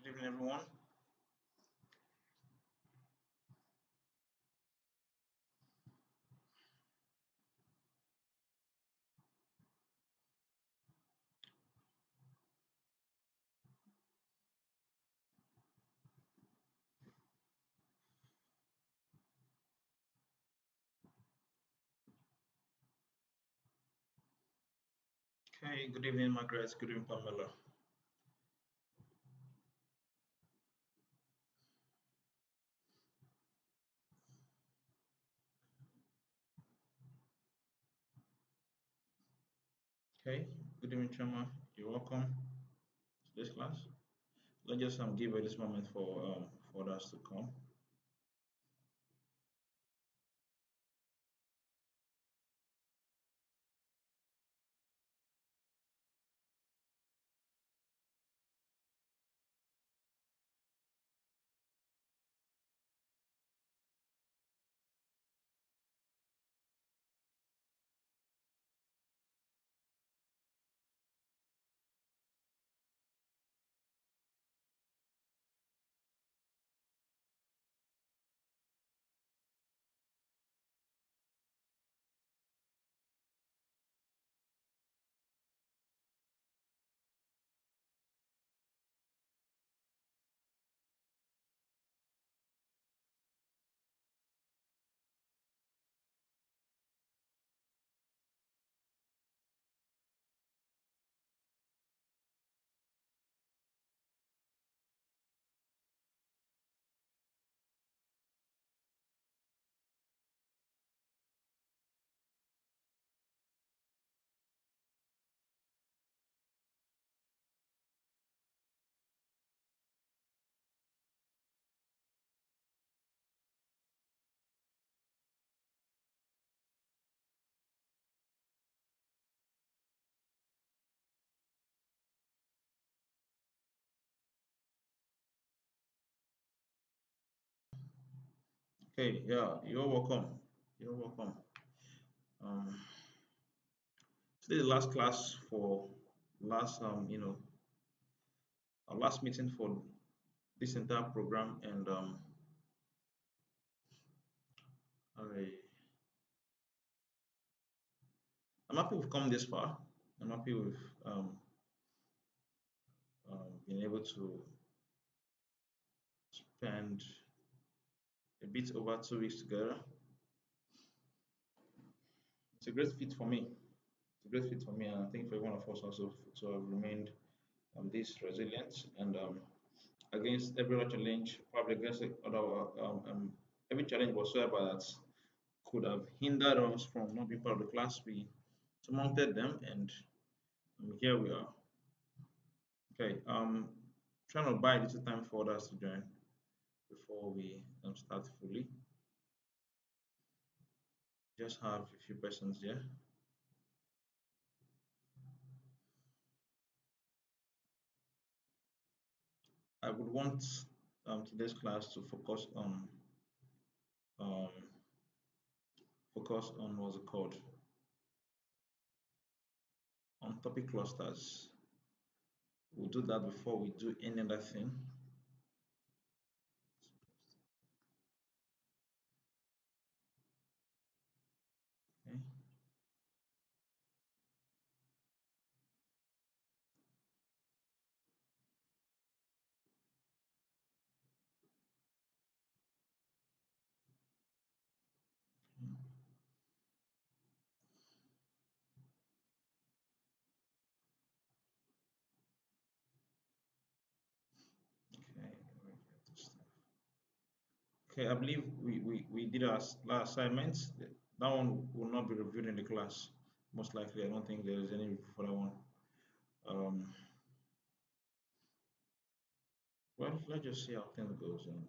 Good evening, everyone. Okay, good evening, Margaret. Good evening, Pamela. Okay, good evening, Chama. You're welcome to this class. Let's just give it this moment for others to come. Okay, yeah, you're welcome. You're welcome. Um, Today is the last class for last our last meeting for this entire program, and I I'm happy we've come this far. I'm happy we've been able to spend a bit over 2 weeks together. It's a great fit for me. It's a great fit for me, and I think for every one of us also to have remained this resilient and against every other challenge, probably against every challenge whatsoever that could have hindered us from not being part of the class. We surmounted them, and here we are. Okay, trying to buy a little time for others to join before we start fully. Just have a few persons here. I would want today's class to um, focus on what's it called on topic clusters. We'll do that before we do any other thing. Okay. Okay. Let me get this stuff. Okay. I believe we did our last assignments. That one will not be reviewed in the class. Most likely, I don't think there is any review for that one. Um, well, let's just see how things goes. And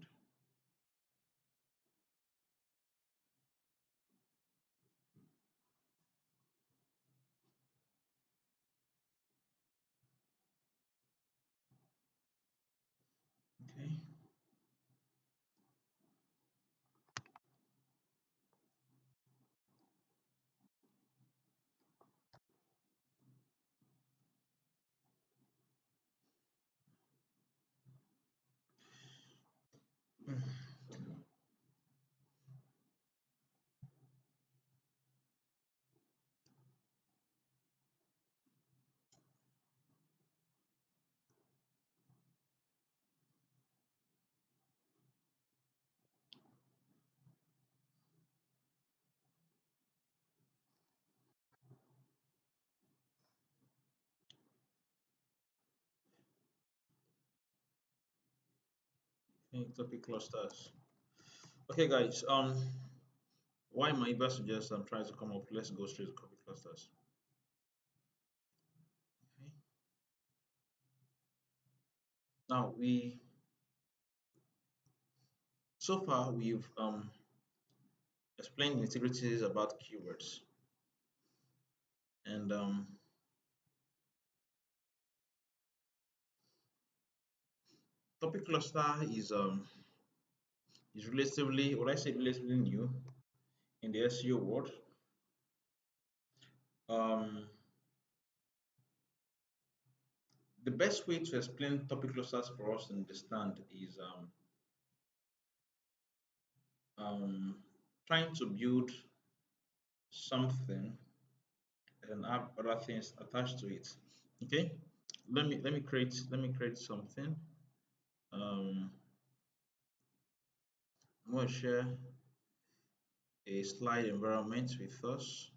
okay. Okay, topic clusters. Okay, guys. Why my best suggest I'm trying to come up. Let's go straight to topic clusters. Okay. Now we so far we've explained the integrities about keywords, and topic cluster is relatively, what I say, relatively new in the SEO world. Um, the best way to explain topic clusters for us to understand is um, trying to build something and have other things attached to it. Okay, let me create something. Um, I'm going to share a slide environment with us.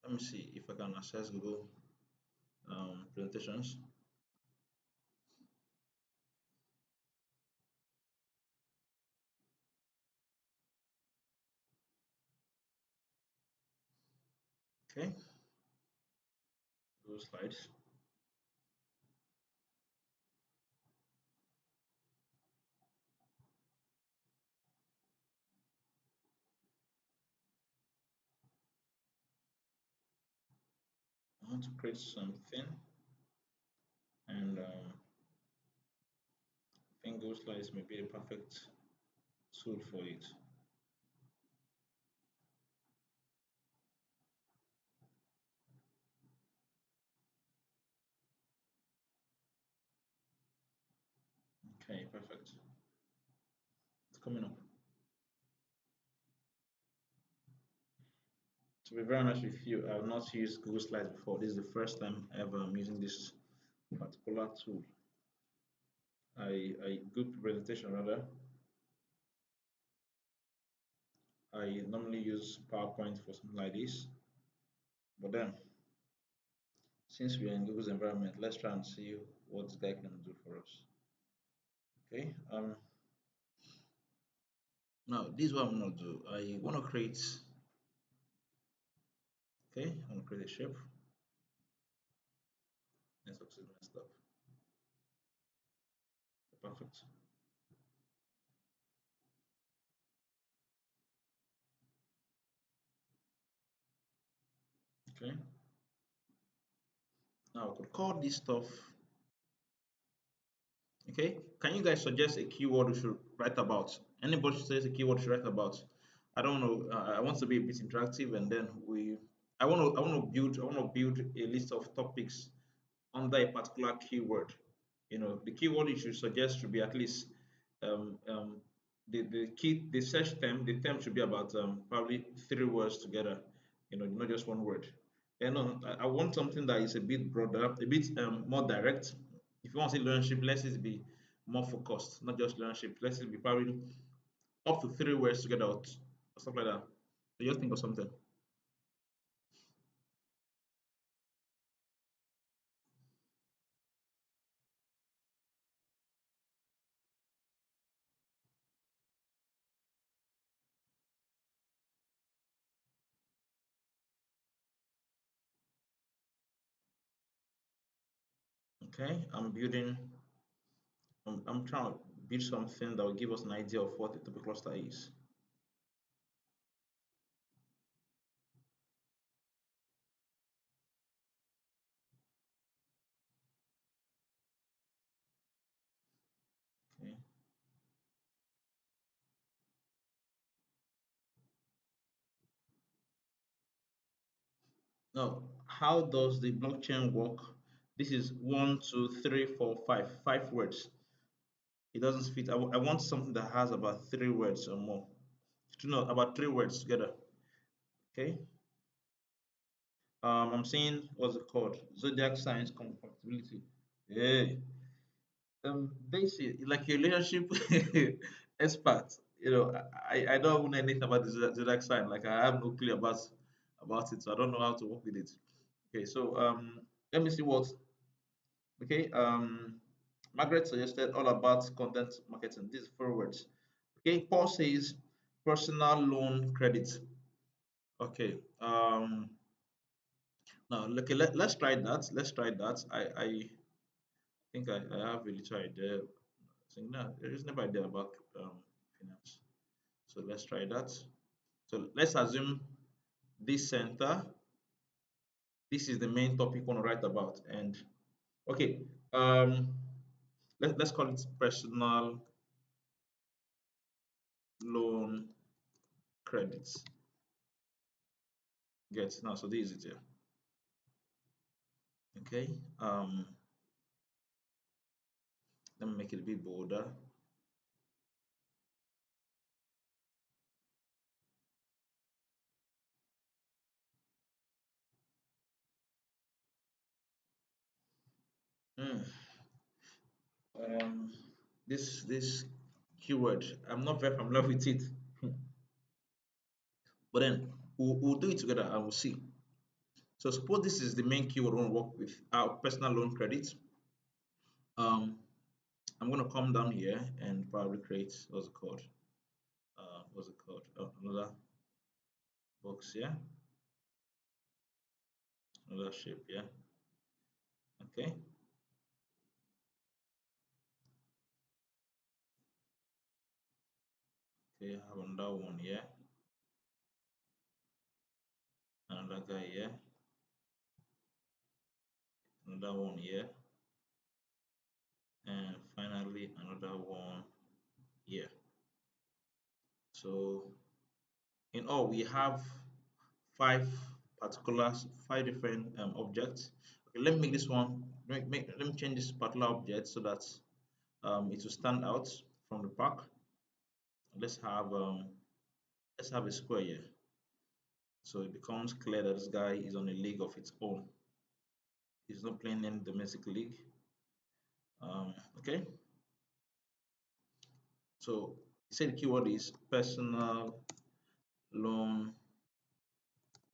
Let me see if I can access Google presentations. Okay, Google slides. I want to create something, and I think Google slides may be a perfect tool for it. Okay, perfect. It's coming up. To be very honest with you, I have not used Google Slides before. This is the first time ever I'm using this particular tool. I good presentation rather. I normally use PowerPoint for something like this, but then since we are in Google's environment, let's try and see what this guy can do for us. Okay. Now this is what I'm gonna do. I want to create. Okay, I want to create a shape. Let's succeed messed up. Perfect. Okay. Now I could call this stuff. Okay, can you guys suggest a keyword we should write about? Anybody says a keyword we should write about? I don't know. I want to be a bit interactive, and then I want to build a list of topics under a particular keyword. The keyword you should suggest should be at least um, um, the search term. The term should be about probably three words together. Not just one word. And I want something that is a bit broader, a bit more direct. If you want to say leadership, let it be more focused, not just leadership. Let it be probably up to three words together, or stuff like that. So just think of something. Okay, I'm trying to build something that will give us an idea of what a topic cluster is. Okay. Now, how does the blockchain work? This is one, two, three, four, five words. It doesn't fit. I want something that has about three words or more. No, about three words together. Okay. I'm saying what's it called? Zodiac signs compatibility. Yeah. Basic like a relationship expert. I don't know anything about the zodiac sign. Like I have no clue about it, so I don't know how to work with it. Okay, so let me see what. Okay. Margaret suggested all about content marketing. These four words. Okay, Paul says personal loan credit. Okay. Now okay, let's try that. Let's try that. I think I have a little idea. So no, there is never idea about finance. So let's try that. So let's assume this center, this is the main topic we want to write about. And okay, um, let's call it personal loan credits. Get now, so this is it here. Okay, let me make it a bit bolder. Hmm. Um, this keyword, I'm not very familiar with it, but then we'll do it together and we'll see. So suppose this is the main keyword we want to work with, our personal loan credit. Um, I'm going to come down here and probably create what's it called? Another box here, another shape here. Okay, okay, I have another one here, another guy here, another one here, and finally another one here. So in all, we have five particulars, five different objects. Okay, let me make this one. Let me change this particular object so that it will stand out from the pack. Let's have a square here, so it becomes clear that this guy is on a league of its own. He's not playing any domestic league. Okay, so he said the keyword is personal loan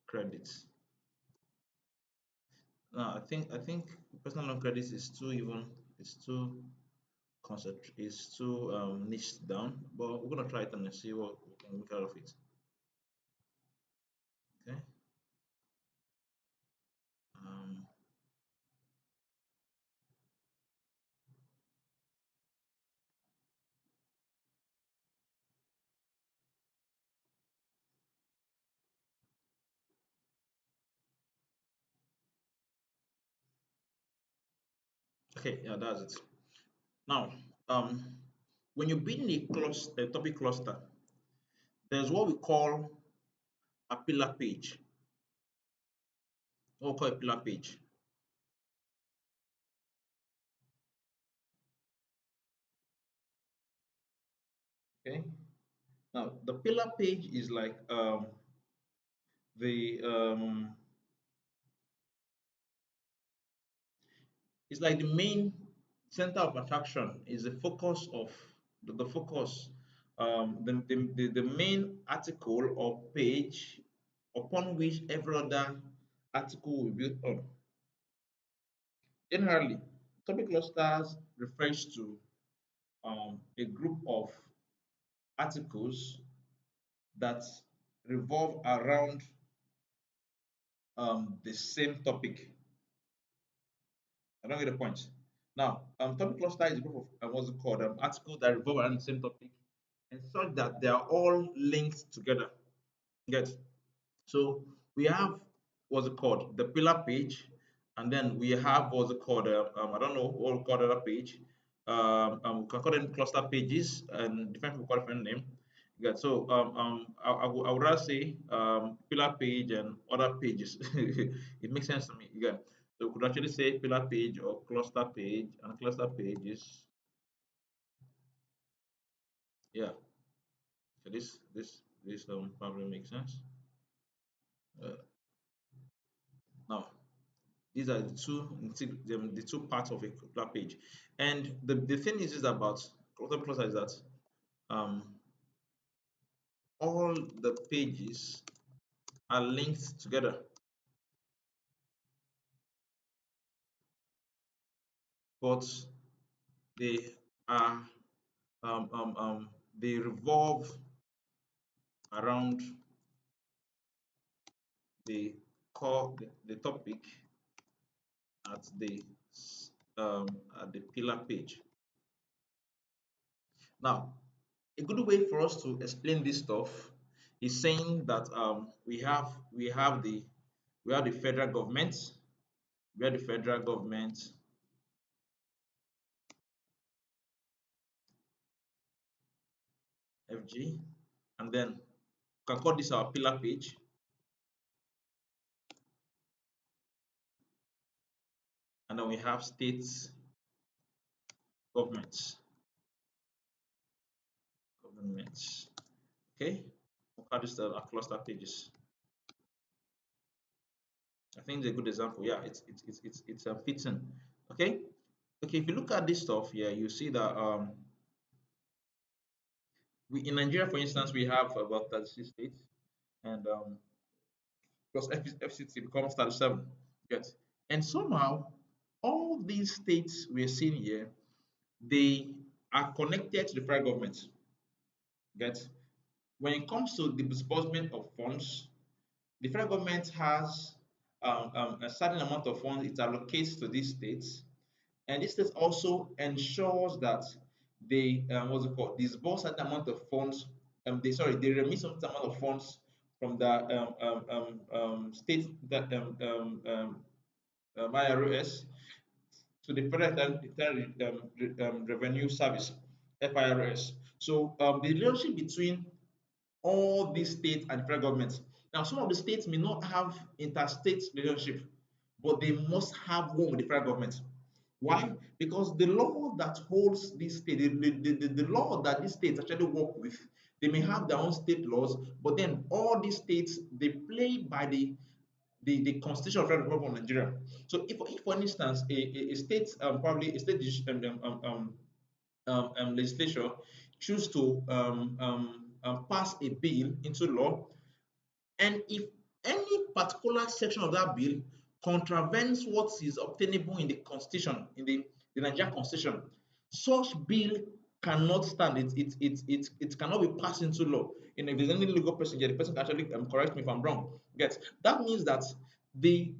credits. Now I think personal loan credits is too even. It's too concentrate. It's too niched down. But we're gonna try it and see what we can make out of it. Okay. Um, okay. Yeah, that's it. Now, um, when you're building a topic cluster, there's what we call a pillar page. What we call a pillar page. Okay. Now, the pillar page is like the it's like the main center of attraction, is the focus of the focus, the main article or page upon which every other article will be built on. Generally, topic clusters refers to a group of articles that revolve around the same topic. I don't get the point. Now, topic cluster is a group of what's it called? Articles that revolve around the same topic, and such that they are all linked together. Get. So we have what's it called? The pillar page, and then we have what's it called? I don't know what we call the other page. We can call them cluster pages, and different people call different name. Yeah, so I would rather say pillar page and other pages. It makes sense to me. Yeah. So we could actually say pillar page or cluster page, and cluster page is, yeah. So this probably makes sense. Uh, Now these are the two parts of a cluster page, and the thing is about cluster is that um, all the pages are linked together, but they are um, um, um, they revolve around the the topic at the um, at the pillar page. Now, a good way for us to explain this stuff is saying that we have the federal government, we have the federal government, FG, and then we can call this our pillar page, and then we have state governments, governments. Okay, we'll call this our cluster pages. I think it's a good example. Yeah, it's fitting. Okay, okay. If you look at this stuff here, you see that we in Nigeria, for instance, we have about 36 states, and plus FCT becomes 37. Yes, and somehow all these states we're seeing here, they are connected to the federal government. Get when it comes to the disbursement of funds, the federal government has a certain amount of funds it allocates to these states, and this state also ensures that they what's it called disburse certain amount of funds. They remit some amount of funds from the state that IRS to the Federal Revenue Service (FIRS). So the relationship between all these states and federal governments. Now, some of the states may not have interstate relationship, but they must have one with the federal government. Why? Because the law that holds this state, the law that these states actually work with, they may have their own state laws, but then all these states they play by the Constitution of the Federal Republic of Nigeria. So, if for instance, a state, probably a state legislature choose to pass a bill into law, and if any particular section of that bill contravenes what is obtainable in the constitution, in the Nigerian constitution, such bill cannot stand. It cannot be passed into law. And if there's any legal person here, the person can actually correct me if I'm wrong. Get that means that the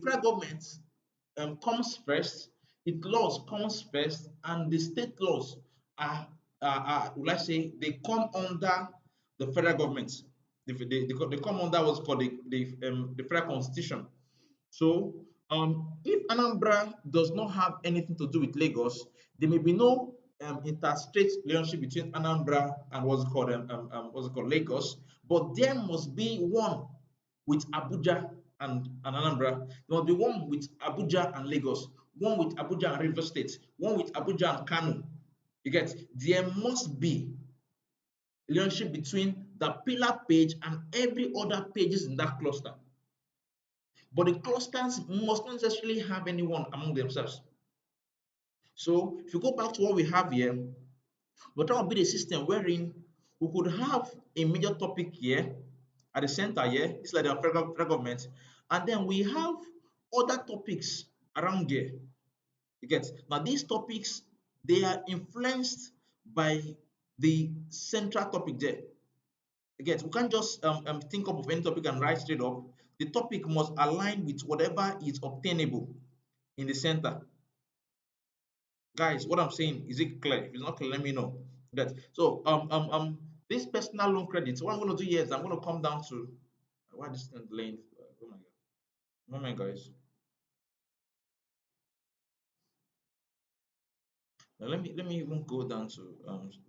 federal government comes first, its laws comes first, and the state laws let's say, they come under the federal government. They come under what's called the federal constitution. So, if Anambra does not have anything to do with Lagos, there may be no interstate relationship between Anambra and what's it called Lagos, but there must be one with Abuja and Anambra. There must be one with Abuja and Lagos, one with Abuja and River State, one with Abuja and Kano. You get? There must be relationship between the pillar page and every other pages in that cluster. But the clusters must not necessarily have anyone among themselves. So if you go back to what we have here, we're trying to build a system wherein we could have a major topic here at the center here. It's like the federal government, and then we have other topics around here. You get? Now these topics, they are influenced by the central topic there. Again, we can't just think up of any topic and write straight up. The topic must align with whatever is obtainable in the center. Guys, what I'm saying, is it clear? If it's not clear, let me know. That so this personal loan credit. What I'm going to do here is I'm going to come down to why this thing delaying. Oh my god, moment, guys. Now let me even go down to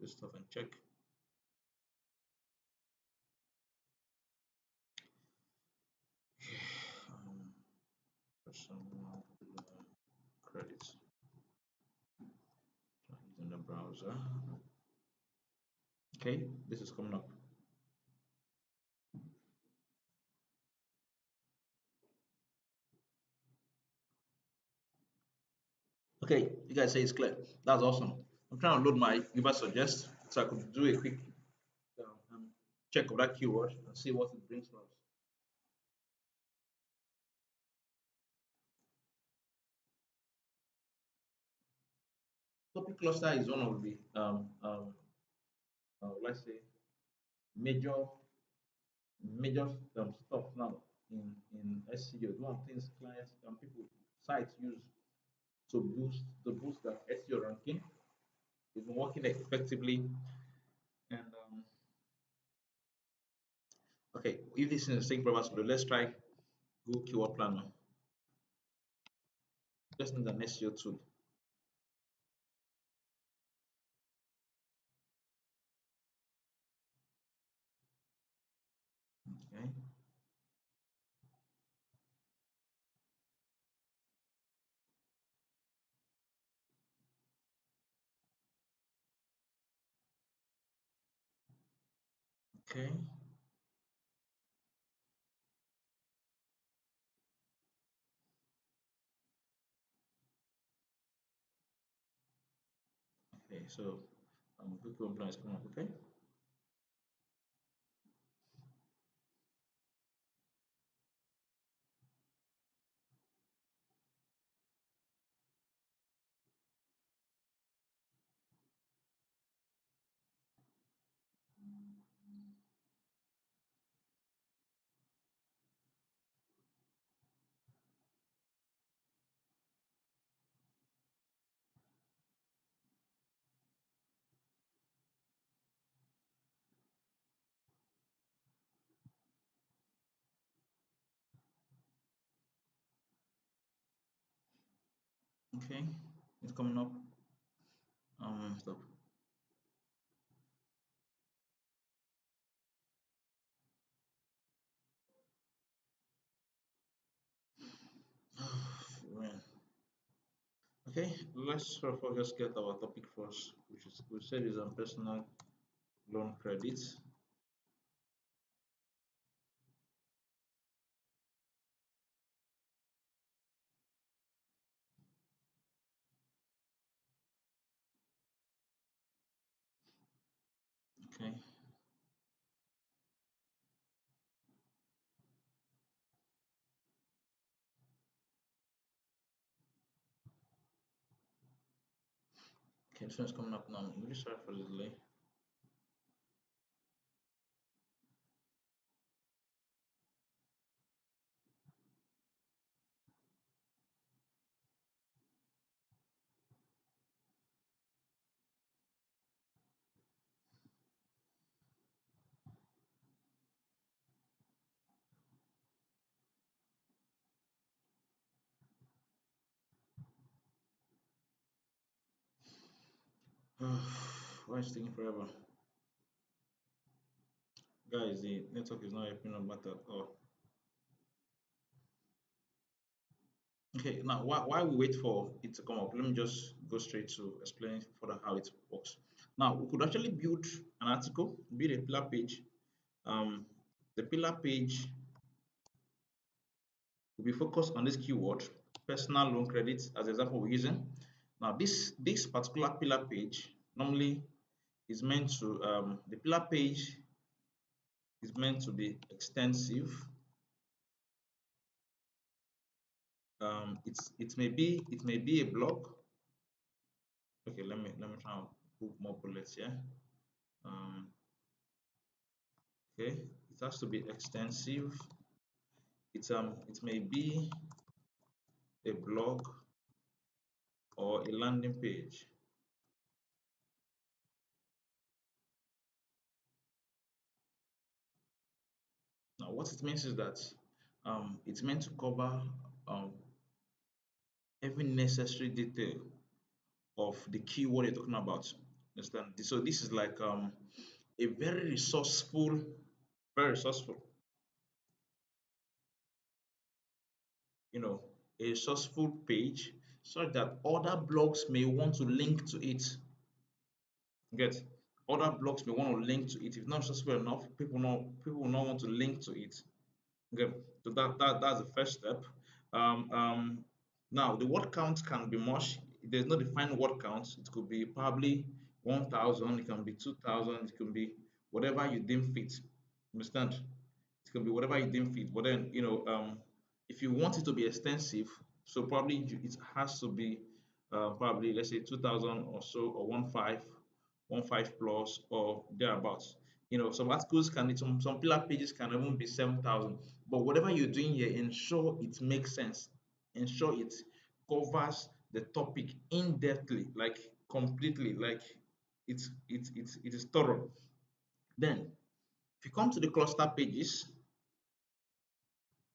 this stuff and check. Um, personal loan credit in the browser. Okay, this is coming up. Okay, you guys say it's clear. That's awesome. I'm trying to load my Give us Suggest so I could do a quick check of that keyword and see what it brings for us. Topic cluster is one of the let's say major major stuff now in SEO. One of the things clients and people sites use to boost their SEO ranking. It's been working effectively. And okay, if this is a sync purpose, let's try Google Keyword Planner. Just need an SEO tool. Okay. Okay. Okay. So Google Keyword Planner is coming up. Okay. Okay. It's coming up. Stop. Man. Okay, let's focus get our topic first, which is we said is on personal loan credits. Okay, okay, this one's coming up now. I'm really sorry for the delay. Why is it taking forever? Guys, the network is not helping on matter at all. Okay, now while we wait for it to come up, let me just go straight to explain further how it works. Now, we could actually build an article, build a pillar page. Um, the pillar page will be focused on this keyword, personal loan credits, as the example we're using. Now, this particular pillar page normally is meant to the pillar page is meant to be extensive. It may be a blog. Okay, let me try and put more bullets here. Um, okay, it has to be extensive. It may be a blog or a landing page. Now, what it means is that it's meant to cover um, every necessary detail of the keyword you're talking about. Understand? So this is like a very resourceful, you know, a resourceful page so that other blogs may want to link to it. Get other blogs may want to link to it. If not resourceful enough, people will not want to link to it. Okay, so that's the first step. Now the word count can be much. There's no defined word count. It could be probably 1,000. It can be 2,000. It can be whatever you deem fit. Understand? It can be whatever you deem fit. But then if you want it to be extensive, so probably it has to be probably let's say 2000 or so, or 15 plus or thereabouts. Some articles can be some pillar pages can even be 7,000. But whatever you're doing here, ensure it makes sense. Ensure it covers the topic in depthly, like completely, like it is thorough. Then, if you come to the cluster pages,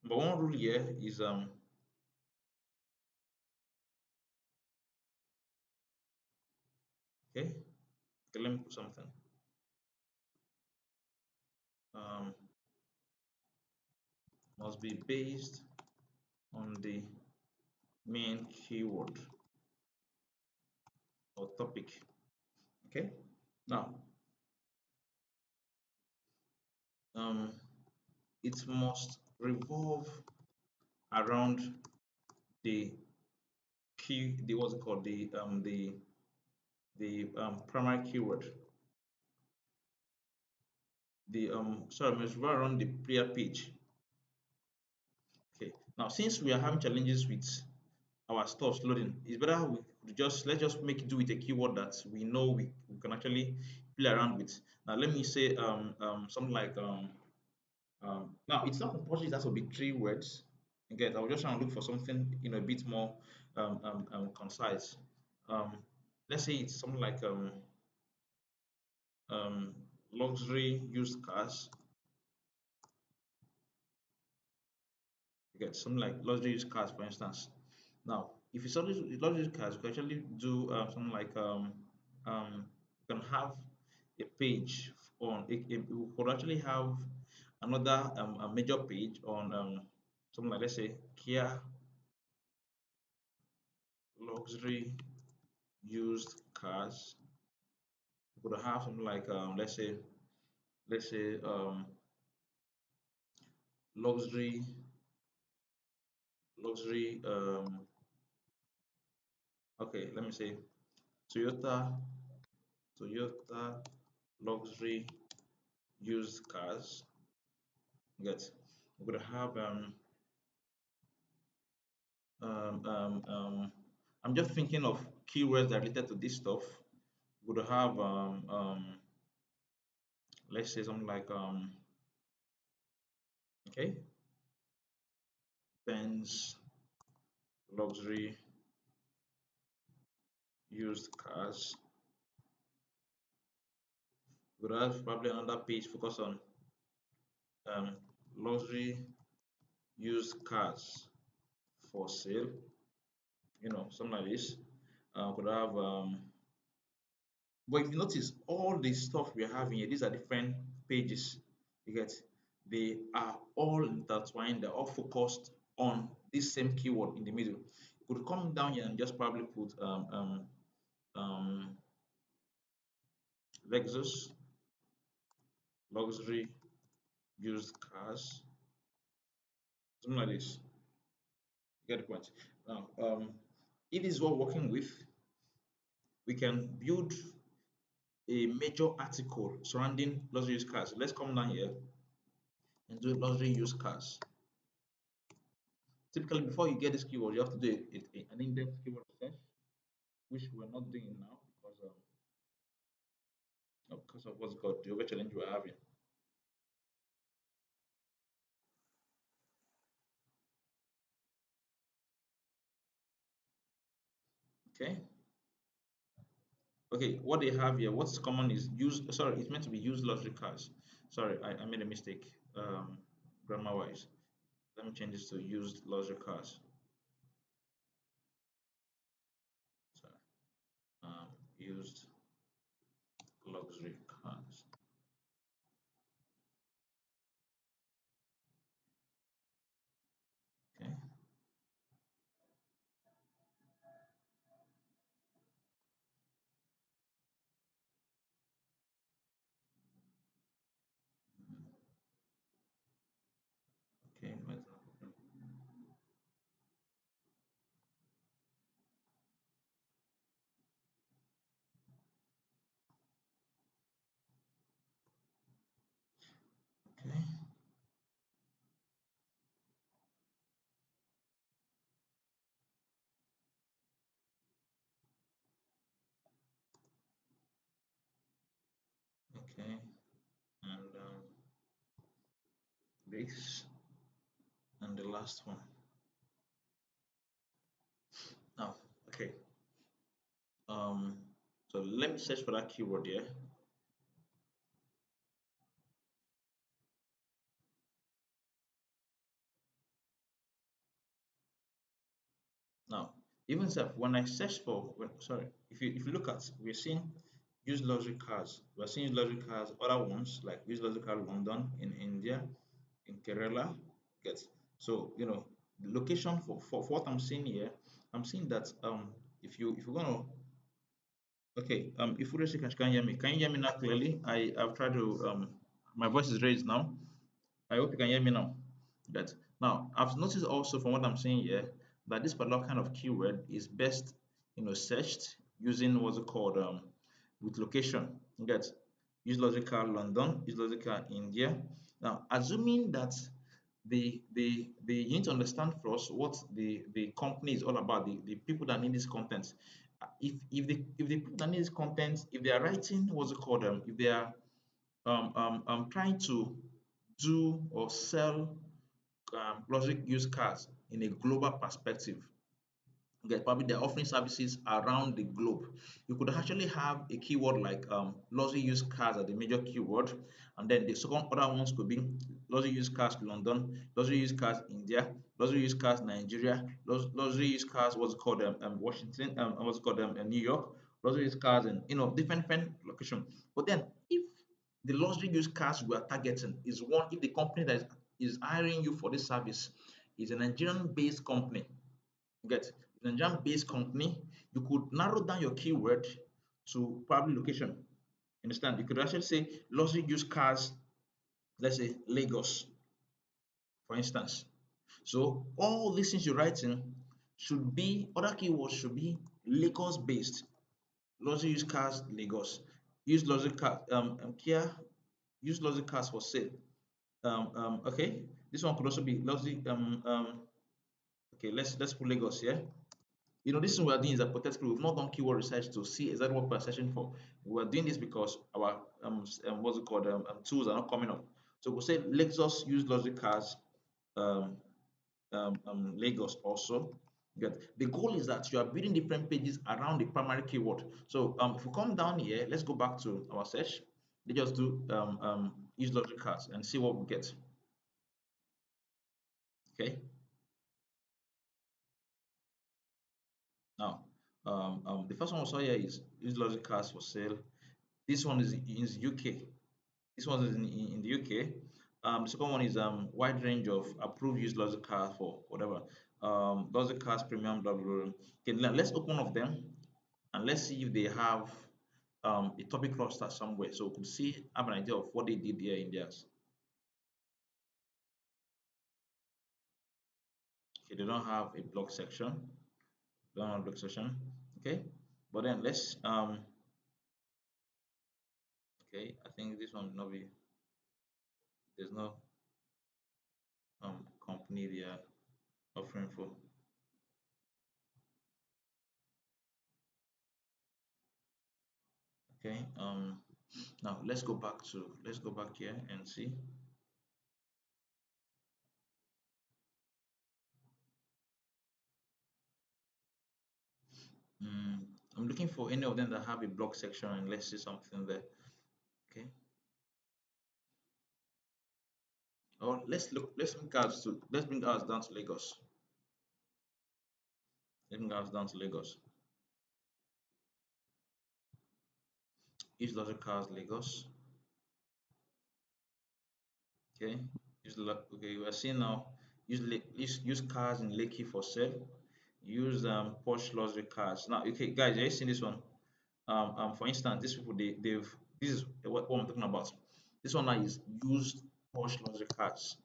number one rule here is okay, okay, let me put something. Um, must be based on the main keyword or topic. Okay. Now, um, it must revolve around the the what's it called, the primary keyword. The sorry, must revolve around the player page. Okay. Now, since we are having challenges with our stuff loading, it's better we just let's just make do with a keyword that we know we can actually play around with. Now, let me say something like now it's not compulsory it has to be 3 words. Again, I was just trying to look for something a bit more concise. Um, let's say it's something like um, luxury used cars. You get something like luxury used cars, for instance. Now, if it's only luxury cars, we can actually do something like you can have a page on we could actually have another a major page on something like, let's say, Kia luxury used cars. We could have something like let's say luxury luxury okay, let me say Toyota Toyota luxury used cars. Get we could have um, um, um, I'm just thinking of keywords that are related to this stuff. We could have let's say something like okay, Benz luxury used cars. We could have probably another page focused on um, luxury used cars for sale. Something like this. Could have but if you notice all the stuff we're having here, these are different pages. You get, they are all intertwined, they're all focused on this same keyword in the middle. You could come down here and just probably put um, Lexus luxury used cars, something like this. You get the point. Now, it is what we're working with. We can build a major article surrounding luxury used cars. Let's come down here and do luxury used cars. Typically, before you get this keyword, you have to do an in-depth keyword research, which we're not doing now because of what's called the over challenge we're having. Okay. Okay, what they have here, what's common is use, sorry, it's meant to be used luxury cars. Sorry, I made a mistake, grammar wise. Let me change this to used luxury cars. Sorry, used luxury cars. Okay. Okay. Okay, and this and the last one. Now, okay. Um, so let me search for that keyword here. Now, even if when I search for, sorry, if you look at, we're seeing used luxury cars. We're seeing used luxury cars. Other ones like used luxury car London in India, in Kerala. Get so the location for what I'm seeing here. I'm seeing that if you're gonna okay if you can hear me, can you hear me now clearly? I've tried to my voice is raised now. I hope you can hear me now. That now I've noticed also from what I'm saying here that this particular kind of keyword is best searched using what's it called with location. You get use logical London, use logical India. Now assuming that the you need to understand first what the company is all about, the people that need this content. If the people that need this content, if they are writing what's it called if they are trying to do or sell luxury used cars in a global perspective. Okay, probably they're offering services around the globe. You could actually have a keyword like luxury used cars as the major keyword, and then the second other ones could be luxury used cars London, luxury used cars India, luxury used cars Nigeria, luxury used cars what's it called Washington, what's it called New York, luxury used cars in different location. But then if the luxury used cars we are targeting is one, if the company that is hiring you for this service is a Nigerian based company, get Nigerian based company, you could narrow down your keyword to probably location. Understand? You could actually say luxury used cars, let's say Lagos, for instance. So all these things you're writing should be other keywords should be Lagos based. Luxury used cars, Lagos. Use luxury car Kia, use luxury cars for sale. Okay. This one could also be luxury okay, let's put Lagos here. This thing we are doing is hypothetical. We've not done keyword research to see exactly what we're searching for. We're doing this because our what's it called tools are not coming up. So we'll say Lexus used luxury cars, um, Lagos also. Good. The goal is that you are building different pages around the primary keyword. So if we come down here, let's go back to our search. Let's just do use luxury cars and see what we get. Okay. Now, the first one we saw here is use luxury cars for sale. This one is UK. This one is in the UK. The second one is wide range of approved used luxury cars for whatever. Luxury cars premium blah blah blah. Okay, let's open one of them and let's see if they have a topic cluster somewhere, so we could see have an idea of what they did here in theirs. Okay, they don't have a blog section. They don't have a blog section. Okay, but then let's okay, I think this one will not be. There's no company they are offering for. Okay, now let's go back here and see. Mm, I'm looking for any of them that have a blog section and let's see something there. Okay. Or let's bring ours down to Lagos. Let's bring ours down to Lagos. East Logic Cars Lagos. Okay. Okay, we are seeing now use cars in Lekki for sale. Use Porsche luxury cars. Now, okay, guys, are you seeing this one? For instance, these people this is what I'm talking about. This one now is used Porsche luxury cars.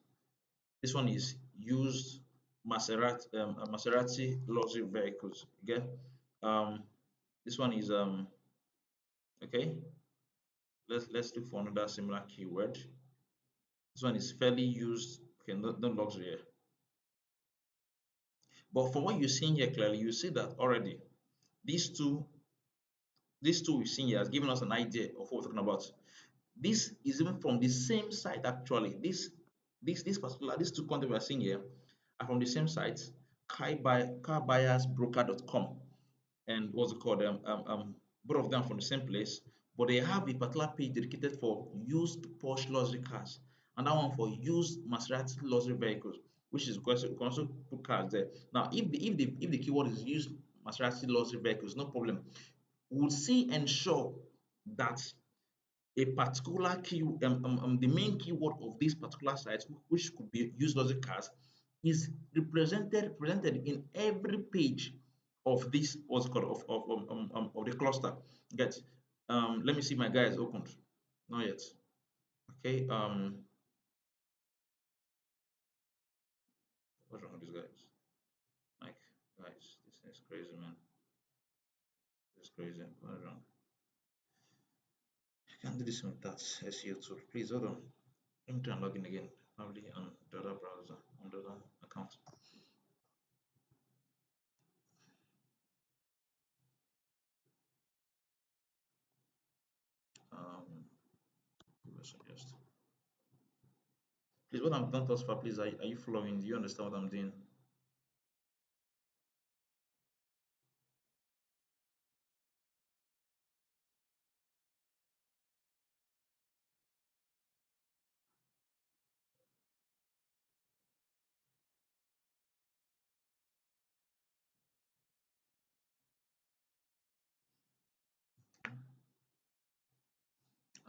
This one is used Maserati luxury vehicles. Okay. Um, this one is okay. Let's look for another similar keyword. This one is fairly used. Okay, not luxury. But from what you're seeing here clearly, you see that already these two these two we've seen here has given us an idea of what we're talking about. This is even from the same site actually. This particular these two content we are seeing here are from the same site, carbuyersbroker.com and what's it called? Both of them from the same place, but they have a particular page dedicated for used Porsche luxury cars, and that one for used Maserati luxury vehicles, which is because you can also put cars there. Now, if the keyword is used Maserati luxury vehicles, no problem. We'll see ensure that a particular the main keyword of this particular site, which could be used logic cars, is represented in every page of this what's it called of the cluster. Get let me see my guy is opened. Not yet. Okay. What's wrong with these guys? Like guys, this is crazy, man. This is crazy. What's wrong? I can't do this with that SEO tool. Please hold on. Let me try and log in again. Probably on the other browser, on the other account. Um, give us suggest. Please, what I'm done thus far, please, are you following? Do you understand what I'm doing?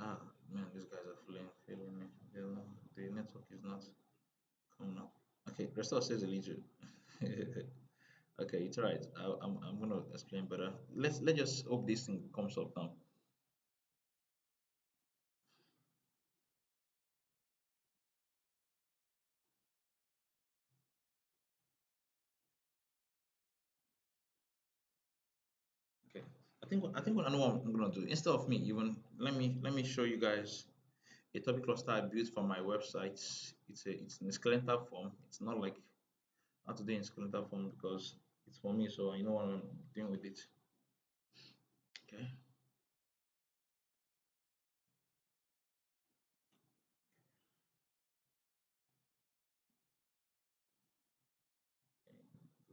Ah, man, these guys are failing me. The network is not coming up. Okay, Restore says a little. Okay, it's all right. I'm gonna explain better. Let's just hope this thing comes up now. Okay, I think what I know what I'm gonna do. Instead of me even let me show you guys a topic cluster I built for my website. It's in a skeletal form. It's not like how to do in skeletal form because it's for me, so I know what I'm doing with it. Okay,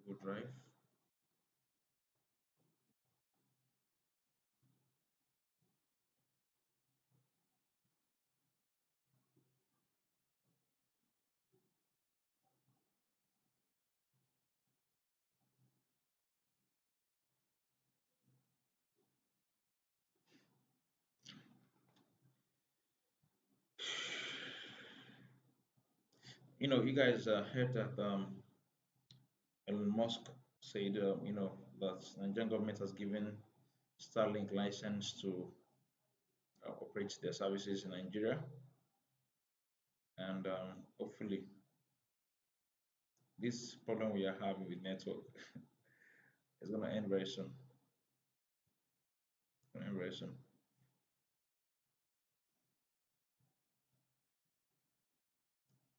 Google Drive. You guys heard that Elon Musk said, that Nigerian government has given Starlink license to operate their services in Nigeria, and hopefully this problem we are having with network is going to end very soon. Gonna end very soon.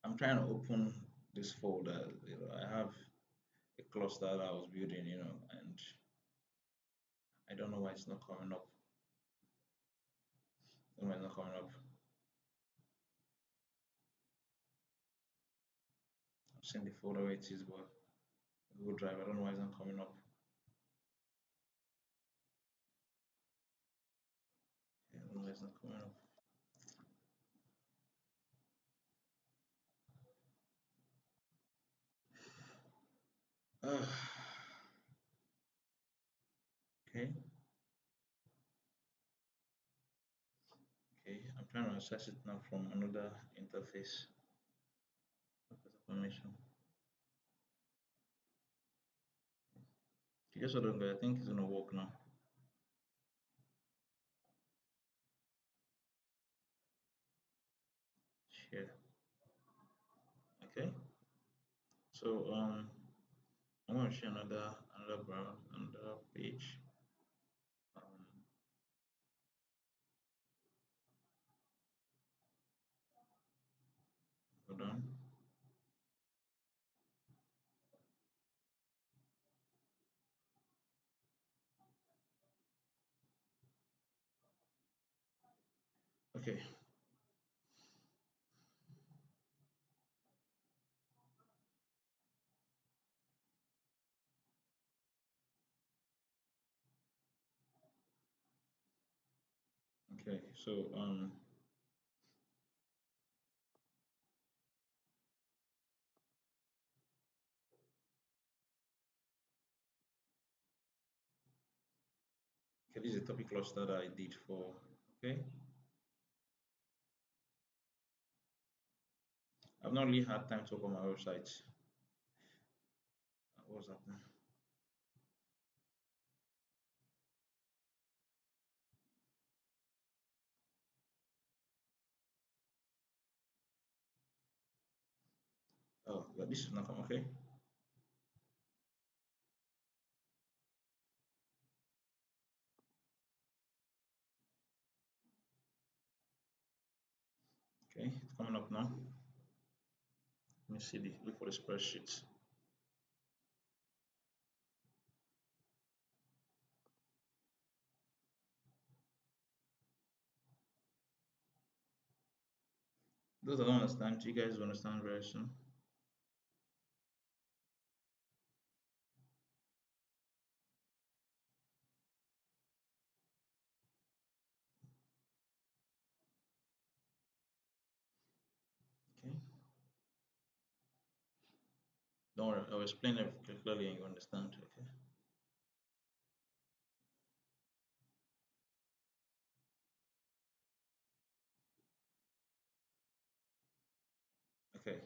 I'm trying to open this folder. I have a cluster that I was building, and I don't know why it's not coming up. I don't know why it's not coming up. I've seen the folder where it is, but Google Drive. I don't know why it's not coming up. I don't know why it's not coming up. Okay, okay. I'm trying to access it now from another interface. Information. Okay, just hold on, I think it's gonna work now. Share. Okay. So I'm gonna share another page. Um, Hold on. Okay. Okay, so okay, this is a topic cluster that I did for. Okay, I've not really had time to open my website. What's happening? Oh, but this is not come. Okay, okay, it's coming up now. Let me see the look for the spreadsheet. Those that don't understand, you guys will understand very soon. Okay, don't worry, I'll explain everything clearly and you understand. Okay, okay,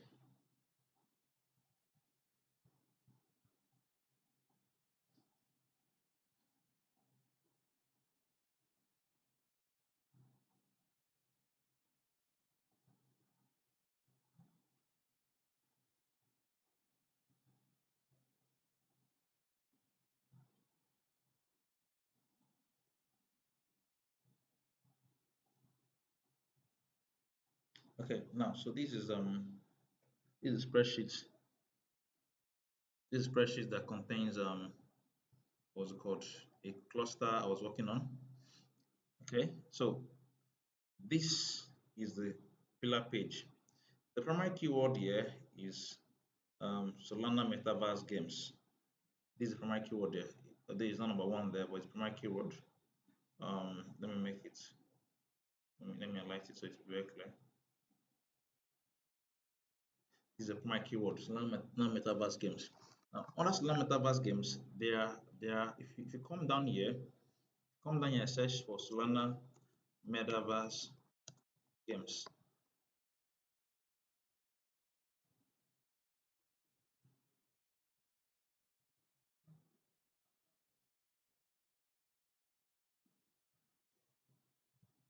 okay. Now, so this is spreadsheet. This is spreadsheet that contains what's it called, a cluster I was working on. Okay, so this is the pillar page. The primary keyword here is Solana Metaverse Games. This is the primary keyword there. There is not number one there, but it's primary keyword. Let me make it. Let me highlight it so it's very clear. This is a primary keyword. Solana Metaverse Games. Now, under Solana Metaverse Games, there. If you come down here, search for Solana Metaverse Games.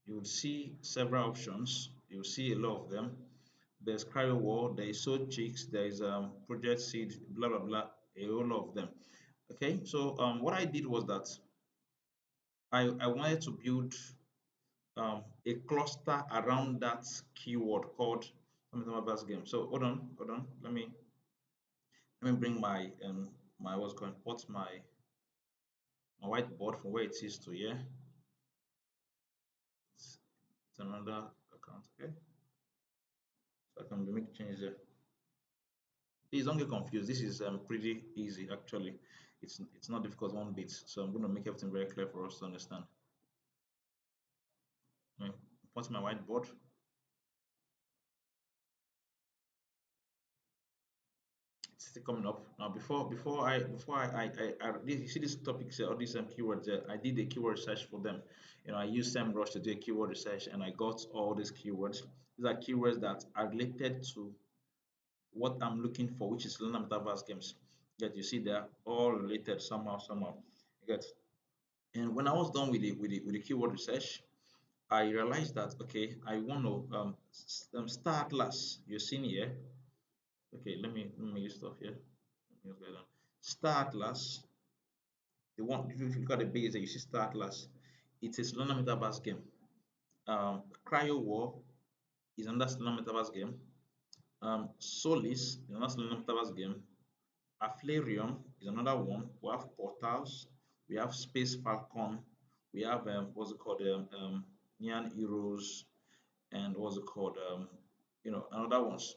You will see several options. You will see a lot of them. There's Cryo War, there is So Chicks, there is Project Seed, blah blah blah, a whole lot of them. Okay, so what I did was that I wanted to build a cluster around that keyword called Metaverse game. So hold on. Let me bring my what's going put my whiteboard from where it is to here. It's another account, okay? So I can make changes there. Please don't get confused. This is pretty easy actually. It's not difficult one bit. So I'm going to make everything very clear for us to understand. I mean, put my whiteboard. It's still coming up now. You see this topics all these keywords. I did a keyword search for them. I used SEMrush to do a keyword research, and I got all these keywords. These are keywords that are related to what I'm looking for, which is Luna Metaverse games. That you see they're all related somehow. You get. And when I was done with the keyword research, I realized that okay, I want to start last. You're seeing here. Okay, let me use stuff here. Let me just go down. Star Atlas, the one if you look at the base you see Star Atlas. It's a Solana Metaverse game. Cryo War is another Solana Metaverse game. Solis is another Solana Metaverse game. Afflarium is another one. We have Portals, we have Space Falcon, we have what's it called Neon Heroes, and what's it called another ones.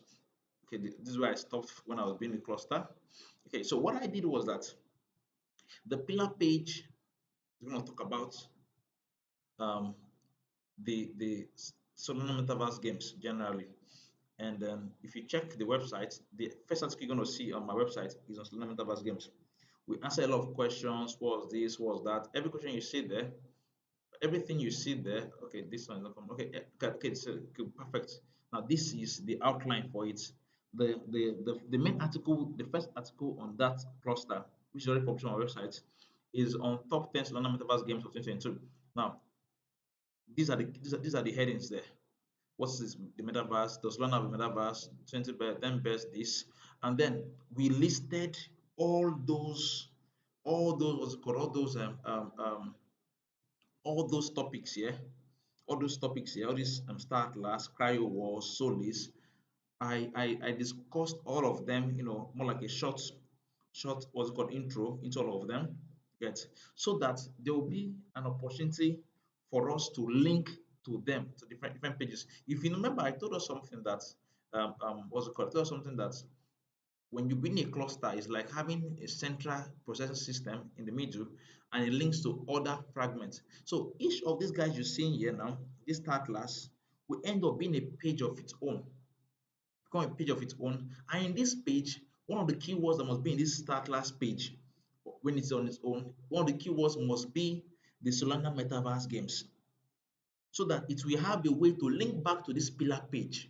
Okay, this is where I stopped when I was building the cluster. Okay, so what I did was that the pillar page is going to talk about um, the Solana Metaverse games generally. And if you check the website, the first article you're going to see on my website is on Solana Metaverse games. We answer a lot of questions. What's this? What's that? Every question you see there, everything you see there. Okay, this one is not coming. Okay, okay, so okay, perfect. Now this is the outline for it. The main article, the first article on that cluster, which is already published on our website, is on top 10 Solana Metaverse games of 2022. Now these are the headings there. What's this? The metaverse? Does Solana have a metaverse? 20 best, 10 best this, and then we listed all those what's it called? All those topics here, all those topics here, all these start last, cryo wars, solis. I discussed all of them, more like a short what's it called intro into all of them. Get so that there will be an opportunity for us to link to them to different pages. If you remember, I told us something that what's it called? I told us something that when you build a cluster, it's like having a central processing system in the middle and it links to other fragments. So each of these guys you're seeing here now, this star class, will end up being a page of its own, become a page of its own. And in this page, one of the keywords that must be in this star class page when it's on its own, one of the keywords must be the Solana Metaverse games so that it will have a way to link back to this pillar page.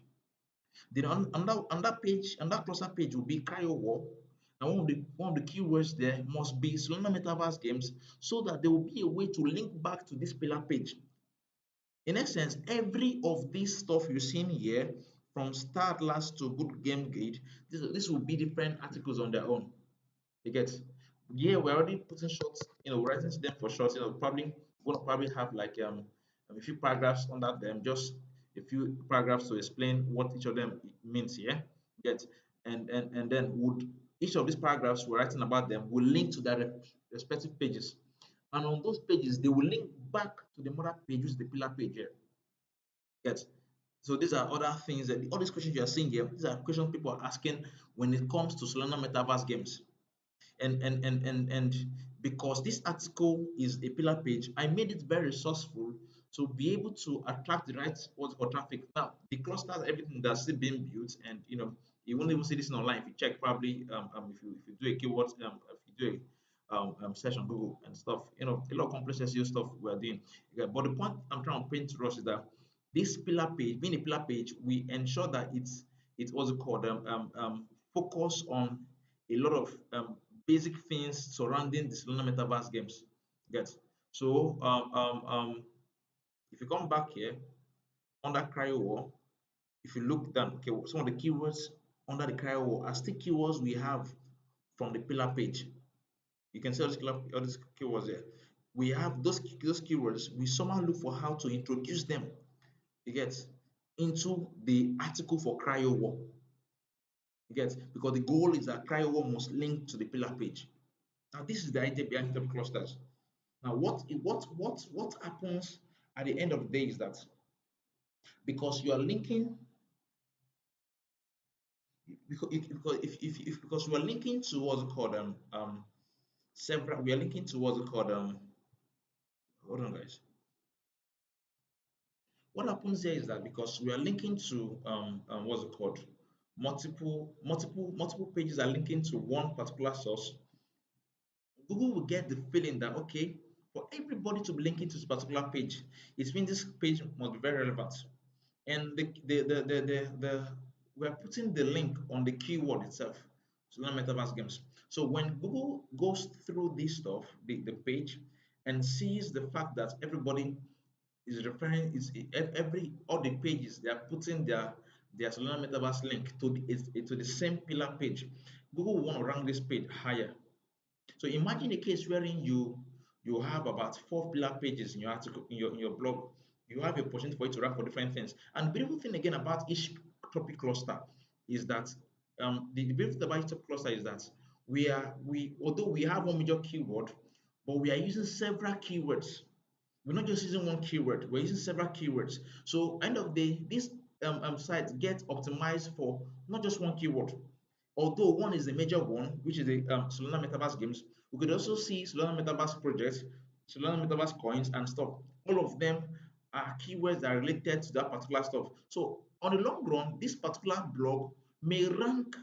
Then on that page, on that cluster page will be Cryo War. And one of the keywords there must be Solana Metaverse games so that there will be a way to link back to this pillar page. In essence, every of this stuff you're seeing here, from Start Last to Good Game Gauge, this will be different articles on their own. You get? Yeah, we're already putting shorts, writing them for shorts. Probably we'll probably have like a few paragraphs under them, just a few paragraphs to explain what each of them means. Yeah, get? And then would each of these paragraphs we're writing about them will link to their respective pages, and on those pages they will link back to the mother page, which is the pillar page here. Get? So these are other things that all these questions you are seeing here. These are questions people are asking when it comes to Solana Metaverse games. And because this article is a pillar page, I made it very resourceful to be able to attract the right what's called traffic. Now the clusters, everything that's still being built, and you won't even see this online if you check probably if you do a keyword if you do a search on Google and stuff, a lot of complex SEO stuff we're doing. Yeah, but the point I'm trying to paint to us is that this pillar page, being a pillar page, we ensure that it's what's it called focus on a lot of basic things surrounding the Solana Metaverse games. Get? So if you come back here under Cryo War, if you look down, okay, some of the keywords under the Cryo War are still keywords we have from the pillar page. You can see all these keywords there. We have those keywords. We somehow look for how to introduce them. You get into the article for Cryo War. You get because the goal is that Cryo War must link to the pillar page. Now this is the idea behind top clusters. Now, what happens at the end of the day is that because you are linking, because you are linking to what's it called several, we are linking to what's it called hold on guys. What happens here is that because we are linking to what's it called multiple pages are linking to one particular source, Google will get the feeling that okay, for everybody to be linking to this particular page, it means this page must be very relevant. And we are putting the link on the keyword itself, so not metaverse games. So when Google goes through this stuff, the page, and sees the fact that everybody is referring every all the pages they are putting their Solana metaverse link to the same pillar page, Google will want to rank this page higher. So imagine a case wherein you have about 4 pillar pages in your article in your blog. You have a opportunity for it to rank for different things. And the beautiful thing again about each topic cluster is that the beautiful thing about each topic cluster is that we although we have one major keyword, but we are using several keywords. We're not just using one keyword, we're using several keywords. So end of the day, these sites get optimized for not just one keyword. Although one is the major one, which is the Solana Metaverse games, we could also see Solana Metaverse projects, Solana Metaverse coins and stuff. All of them are keywords that are related to that particular stuff. So on the long run, this particular blog may rank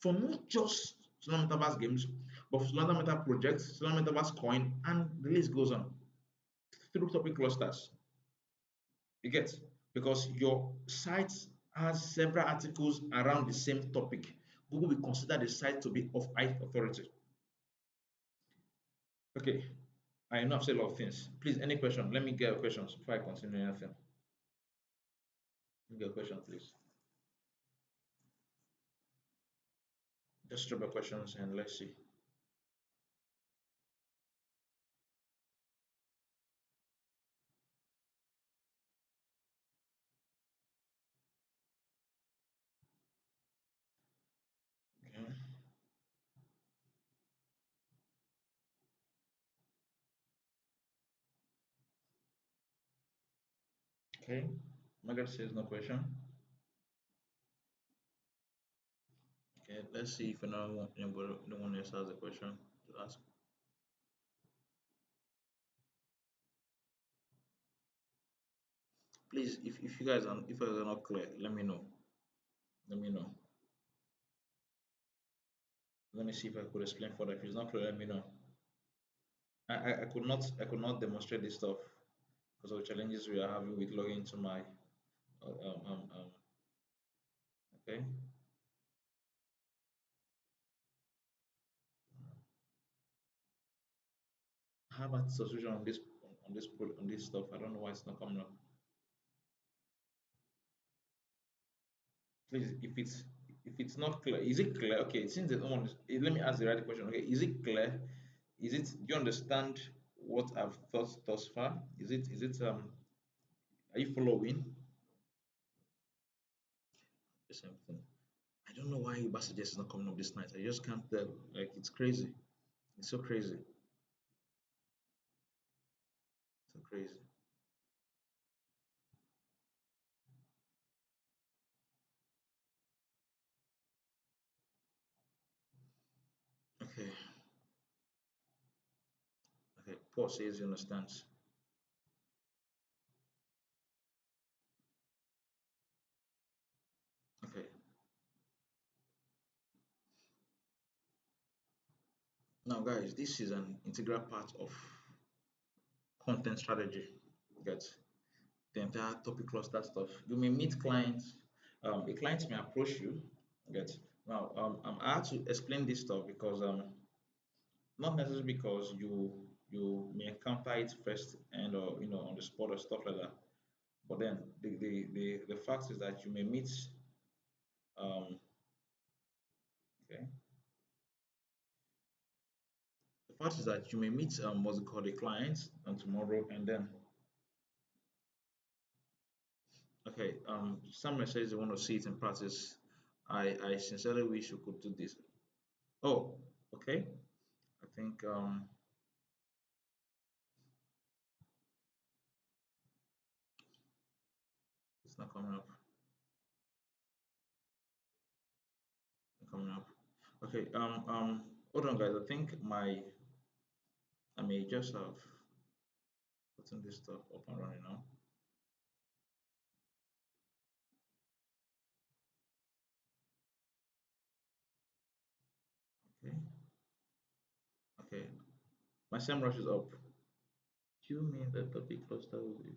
for not just Solana Metaverse games, but for Solana Meta projects, Solana Metaverse coin, and the list goes on through topic clusters. You get, because your site has several articles around the same topic. Google will consider the site to be of high authority. Okay, I know I've said a lot of things. Please, any question? Let me get your questions before I continue anything. Let me get a question, please. Just drop your questions and let's see. Okay. Okay. Margaret says no question. Okay, let's see if no one else has a question to ask. Please, if you guys are not clear, let me know. Let me know. Let me see if I could explain further. If it's not clear, let me know. I could not demonstrate this stuff because of the challenges we are having with logging into my okay. I have a subscription on this stuff. I don't know why it's not coming up. Please, if it's not clear, is it clear? Okay, since the one let me ask the right question. Okay, is it clear? Do you understand what I've thought thus far? Is it are you following the same thing? I don't know why Uber suggest is not coming up this night. I just can't tell. Like it's crazy. It's so crazy. So crazy. Okay. Okay. Paul says he understands. Okay. Now, guys, this is an integral part of content strategy. Get the entire topic cluster stuff. You may meet clients. A client may approach you. Get now. I had to explain this stuff because not necessarily because you may encounter it first and or on the spot or stuff like that. But then the fact is that you may meet um okay. The fact is that you may meet what's it called a client tomorrow and then okay someone says they want to see it in practice. I sincerely wish you could do this. Oh, okay. I think it's not coming up. Not coming up. Okay. Hold on, guys. I think I may just have gotten this stuff up and running now. Okay. Okay. My SEMrush is up. Do you mean that topic cluster will be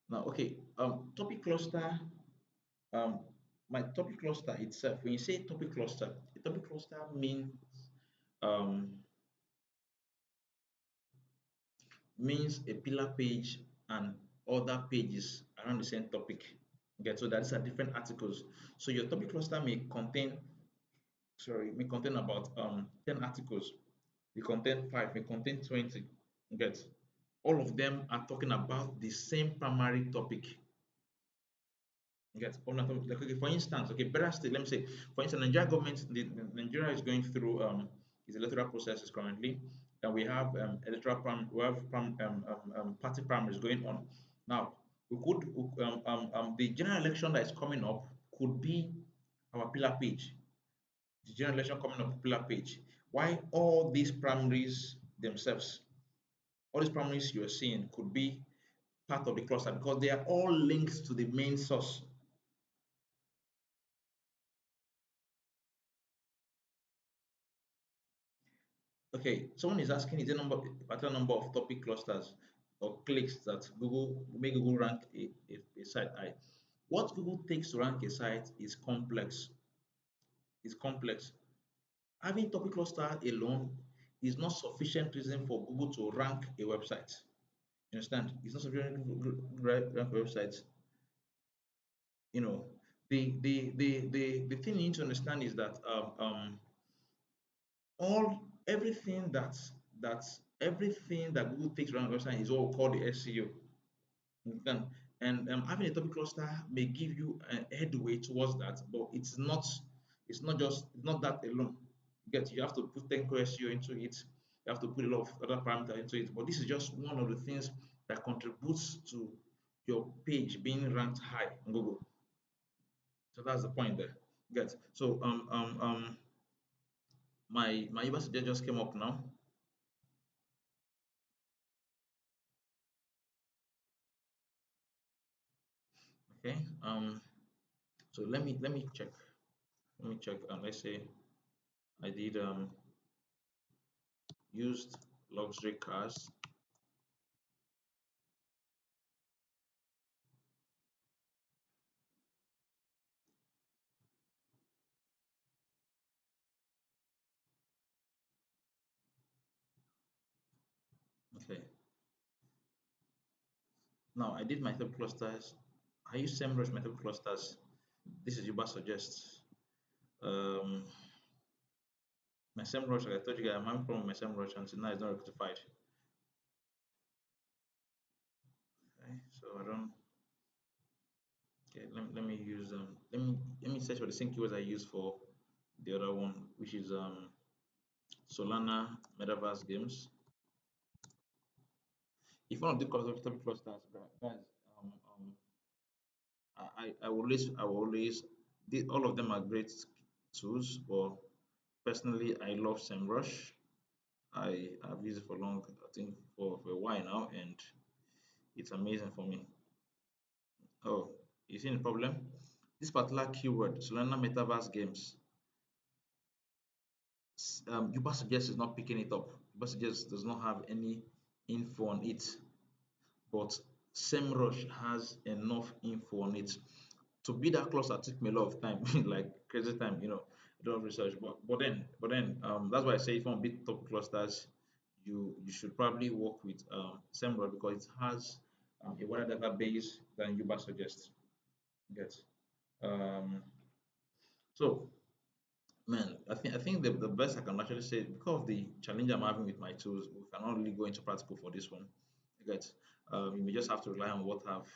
now? Okay. Topic cluster. Um, my topic cluster itself. When you say topic cluster, a topic cluster um means a pillar page and other pages around the same topic. Okay, so that's are different articles. So your topic cluster may contain about 10 articles. May contain 5, may contain 20. Get all of them are talking about the same primary topic. Get all of them, like, okay, for instance, okay, better still, let me say, for instance, Nigeria government, Nigeria is going through its electoral processes currently, and we have party primaries going on. Now, we could the general election that is coming up could be our pillar page. The general election coming up pillar page. Why all these primaries themselves? all these primaries you're seeing could be part of the cluster because they are all linked to the main source. Okay, someone is asking, is there number particular number of topic clusters or clicks that Google make Google rank a site high? What Google takes to rank a site is complex. Is complex. Having topic cluster alone is not sufficient reason for Google to rank a website. You understand? It's not sufficient to rank a website. You know, the thing you need to understand is that all everything that Google takes around a website is what we call the SEO. Understand? And having a topic cluster may give you a headway towards that, but it's not that alone. You have to put technical SEO into it. You have to put a lot of other parameters into it. But this is just one of the things that contributes to your page being ranked high on Google. So that's the point there. Get so my university just came up now. Okay. So let me check. Let me check. Let's say I did used luxury cars. Okay. Now I did my top clusters. I use SEMrush my top clusters. This is Yuba suggests. Um, my SEMrush, like I told you guys, I'm having problem with my SEMrush until now it's not rectified. Okay, so I don't. Okay, let me use let me search for the same keywords I use for the other one, which is Solana Metaverse Games. If one of the topic clusters, guys, um, um, I will always all of them are great tools, but personally I love SEMrush. I've used it for long, I think for a while now, and it's amazing for me. Oh, you see the problem? This particular keyword, Solana Metaverse Games, Uber suggests is not picking it up. Uber suggests does not have any info on it, but SEMrush has enough info on it. To be that close, that took me a lot of time, like crazy time, a lot of research. But then, that's why I say if you want to build top clusters, you should probably work with SEMrush because it has a wider database than Uber suggests. Yes. Um, so man, I think the best I can actually say because of the challenge I'm having with my tools, we cannot really go into practical for this one. You get, you may just have to rely on what I've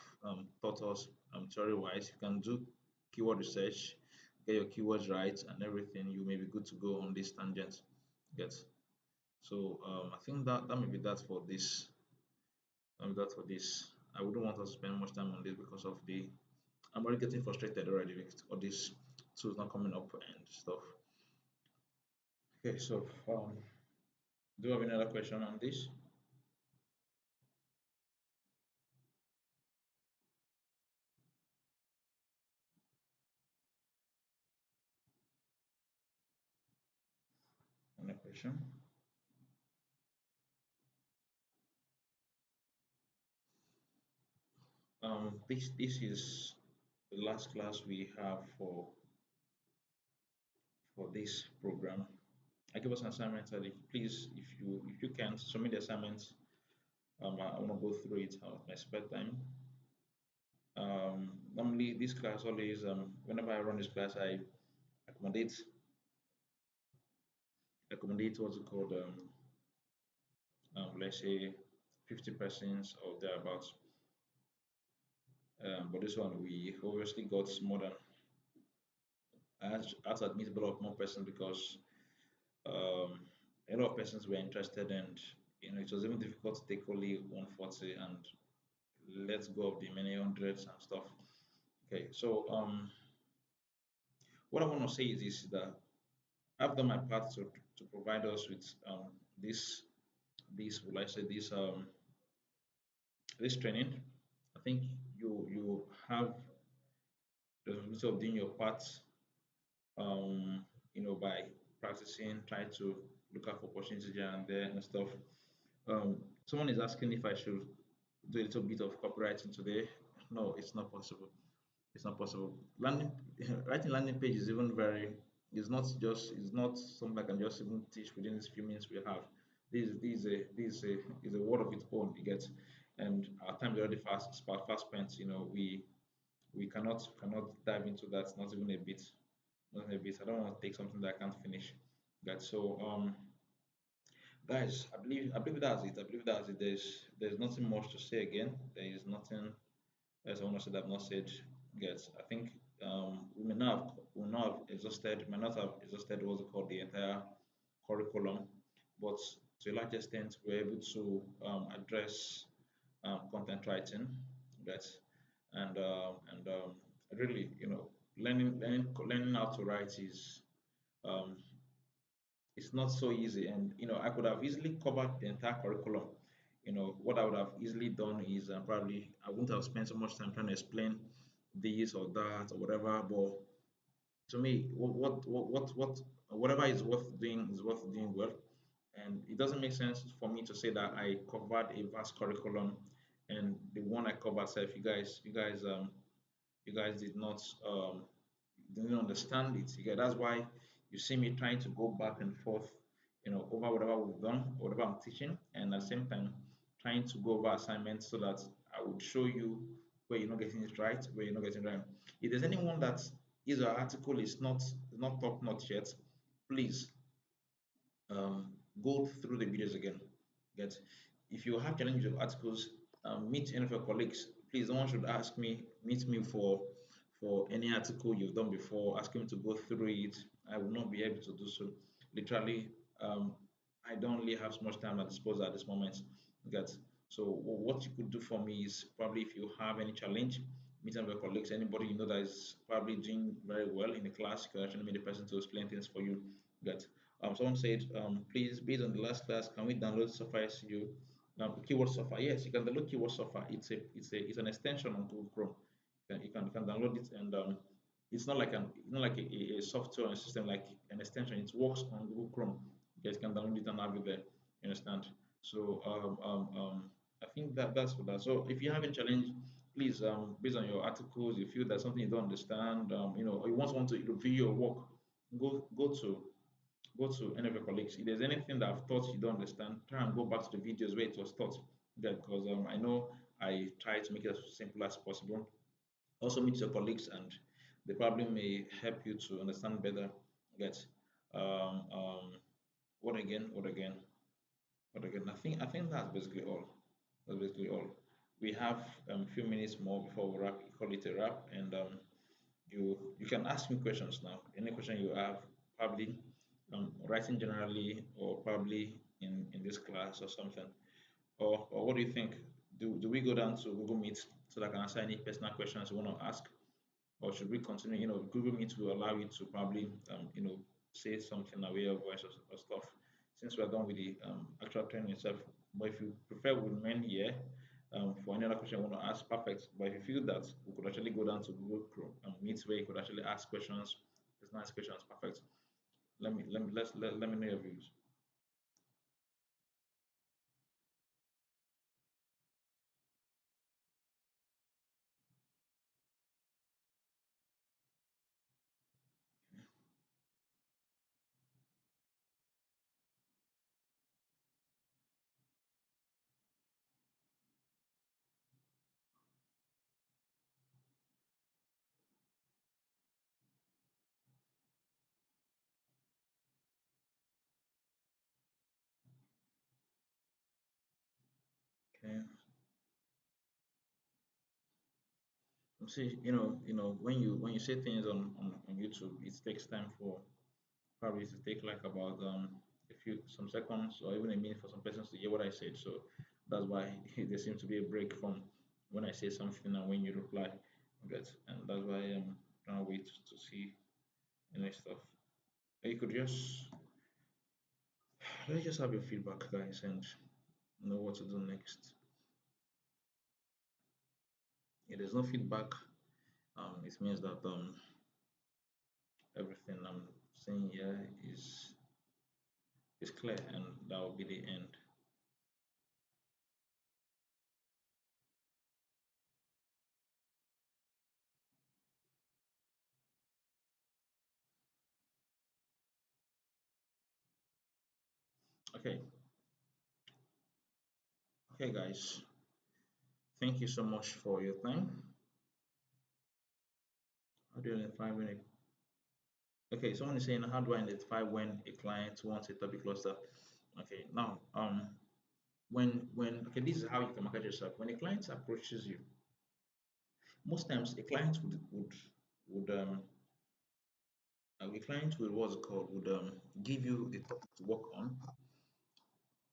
taught us theory wise. You can do keyword research, get your keywords right, and everything. You may be good to go on this tangent. Get. So I think that may be that for this. That for this. I wouldn't want us to spend much time on this because of the. I'm already getting frustrated already with all these tools not coming up and stuff. Okay, so do you have any other question on this? Any question? This is the last class we have for this program. I give us an assignment, Sally. Please, if you can submit the assignments, I want to go through it at my spare time. Normally, this class always, whenever I run this class, I accommodate accommodate what's it called, let's say 50 persons or thereabouts. But this one we obviously got more than I had to admit a lot of more persons because um, a lot of persons were interested, and it was even difficult to take only 140 and let go of the many hundreds and stuff. Okay, so what I want to say is this: that I've done my part to provide us with this this, will I say this training. I think you have the responsibility of doing your part, um, by practicing, try to look out for opportunities here and there and stuff. Someone is asking if I should do a little bit of copywriting today. No, it's not possible. It's not possible. Landing writing landing page is even very it's not something I can just even teach within these few minutes we have. This is a word of its own, you get, and our time is already fast spent. We cannot dive into that, not even a bit. Not even a bit. I don't want to take something that I can't finish. That so guys, I believe that's it. I believe that's it. There's nothing much to say again. There is nothing else I want to say that I've not said yet. I think we may not have exhausted, might not have exhausted what's it called the entire curriculum, but to a large extent we're able to address content writing, that and really, learning how to write is um, it's not so easy. And I could have easily covered the entire curriculum. What I would have easily done is probably I wouldn't have spent so much time trying to explain this or that or whatever. But to me, whatever is worth doing well. And it doesn't make sense for me to say that I covered a vast curriculum, and the one I covered, so if you guys didn't understand it. That's why you see me trying to go back and forth, over whatever we've done, whatever I'm teaching, and at the same time trying to go over assignments so that I would show you where you're not getting it right, where you're not getting it right. If there's anyone that his or her article is not top notch yet, please um, go through the videos again. Get If you have challenges of articles, meet any of your colleagues. Please, no one should meet me for any article you've done before. Ask me to go through it. I will not be able to do so. Literally, I don't really have so much time at disposal at this moment. Get So what you could do for me is probably if you have any challenge, meet some of your colleagues, anybody you know that is probably doing very well in the class, you can actually meet the person to explain things for you. Get Someone said, please, based on the last class, can we download Software SEO? Keyword Software. Yes, you can download Keyword Software. It's an extension on Google Chrome. You can download it, and it's not like a software and system, like an extension. It works on Google Chrome. You guys can download it and have it there. You understand? So I think that's for that. So if you have any challenge, please, based on your articles, you feel there's something you don't understand, or you want to review your work, go to any of your colleagues. If there's anything that I've taught you don't understand, try and go back to the videos where it was taught. There, because I know I try to make it as simple as possible. Also meet your colleagues, and they probably may help you to understand better. Get um, um, what again? What again? What again? I think that's basically all. That's basically all. We have a few minutes more before we wrap. Call it a wrap, and you can ask me questions now. Any question you have, probably writing generally, or probably in this class or something. Or what do you think? Do we go down to Google Meet so that I can answer any personal questions you want to ask, or should we continue? Google Meet will allow you to probably say something away your voice, or stuff. Since we're done with the actual training itself, but if you prefer, we remain here. For any other question you want to ask, perfect. But if you feel that we could actually go down to Google Chrome and Meet where you could actually ask questions, it's nice questions, perfect. Let me know your views. Okay. See, when you say things on YouTube, it takes time for probably to take like about a few some seconds or even a minute for some persons to hear what I said. So that's why there seems to be a break from when I say something and when you reply. And that's why I'm trying to wait to see any stuff. You could just let's just have your feedback, guys, and know what to do next. If there's no feedback, it means that everything I'm saying here is clear, and that will be the end. Okay, okay, guys. Thank you so much for your time. How do you identify when okay, someone is saying how do I identify when a client wants a topic cluster? Okay, now when okay, this is how you can market yourself. When a client approaches you, most times a client would a client will what's it called would give you a topic to work on,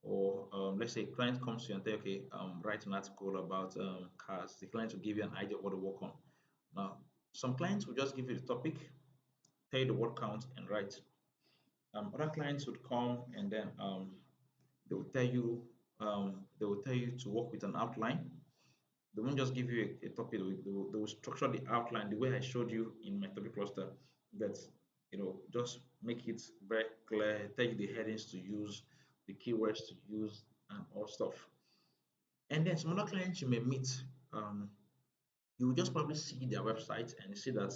or let's say a client comes to you and say, okay, write an article about cars. The client will give you an idea of what to work on. Now, some clients will just give you the topic, tell you the word count, and write. Other clients would come and then they will tell you to work with an outline. They won't just give you a topic. They will structure the outline the way I showed you in my topic cluster. That just make it very clear. Tell you the headings to use, the keywords to use, and all stuff. And then some other clients you may meet, um, you will just probably see their website and see that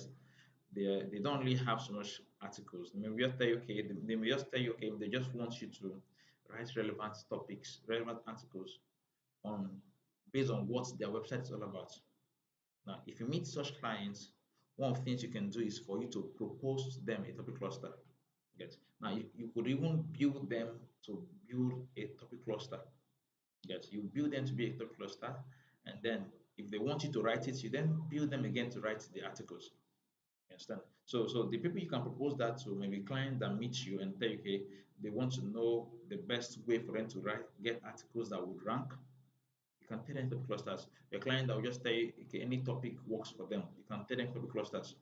they don't really have so much articles. They may just tell you, okay, they may just tell you, okay, they just want you to write relevant topics, relevant articles on based on what their website is all about. Now, if you meet such clients, one of the things you can do is for you to propose to them a topic cluster. Yes. Now, you could even build them to build a topic cluster. Yes, you build them to be a topic cluster, and then if they want you to write it, you then build them again to write the articles. You understand? So the people you can propose that to, maybe clients that meet you and tell you, okay, they want to know the best way for them to get articles that would rank. You can tell them topic clusters. Your client that will just tell you, okay, any topic works for them. You can tell them topic clusters.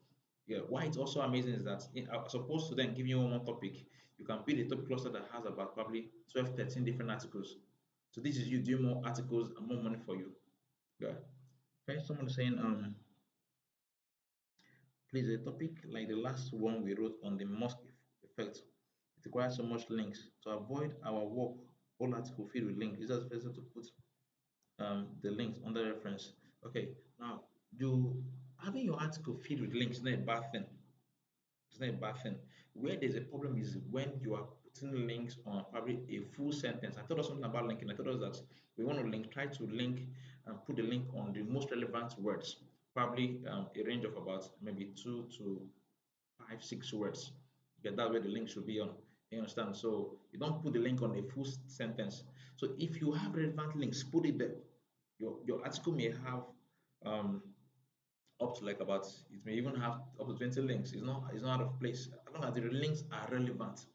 Yeah, why it's also amazing is that as opposed to then giving you one topic, you can build a topic cluster that has about probably 12, 13 different articles. So this is you doing more articles and more money for you. Yeah. Okay, someone is saying, please, a topic like the last one we wrote on the mosque effect. It requires so much links. To avoid our work, all article filled with links. It's just better to put the links under reference. Okay, now you having your article filled with links is not a bad thing. It's not a bad thing. Where there's a problem is when you are putting links on probably a full sentence. I told us something about linking. I told us that we want to try to link and put the link on the most relevant words, probably a range of about maybe 2 to 5, 6 words. Yeah, that's where the link should be on. You understand? So you don't put the link on a full sentence. So if you have relevant links, put it there. Your article may have um, up to like about it may even have up to 20 links. It's not out of place as long as the links are relevant.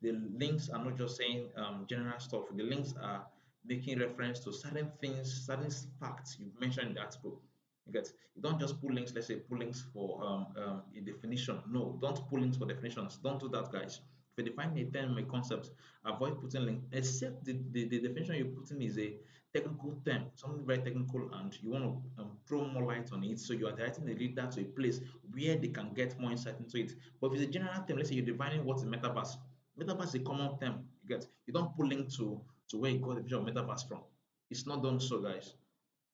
The links are not just saying general stuff. The links are making reference to certain things, certain facts you've mentioned in the article. You don't just pull links. Let's say pull links for a definition. No, don't pull links for definitions. Don't do that, guys. If you define a term, a concept, avoid putting links, except the definition you're putting is a technical term, something very technical, and you want to throw more light on it. So you are directing the reader to a place where they can get more insight into it. But if it's a general term, let's say you're defining what's a metaverse. Metaverse is a common term. You don't put link to where you got the vision of metaverse from. It's not done so, guys.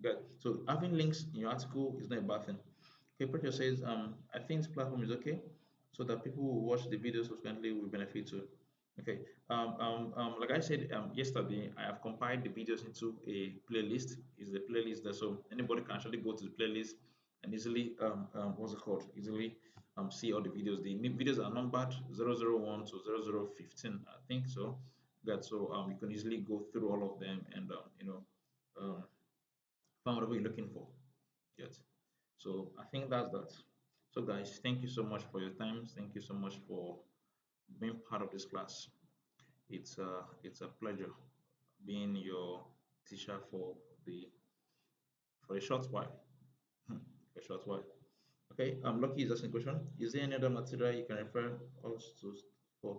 Good. So having links in your article is not a bad thing. Okay, Preacher says, I think this platform is okay, so that people who watch the videos subsequently will benefit too. Okay. Like I said yesterday, I have compiled the videos into a playlist. Is the playlist there, so anybody can actually go to the playlist and easily what's it called? Easily see all the videos. The videos are numbered 001 to 0015, I think so. That so you can easily go through all of them and um, find whatever you're looking for. Yes. So I think that's that. So guys, thank you so much for your time. Thank you so much for being part of this class. It's a pleasure being your teacher the for a short while. For a short while. Okay, Lucky is asking a question. Is there any other material you can refer us to for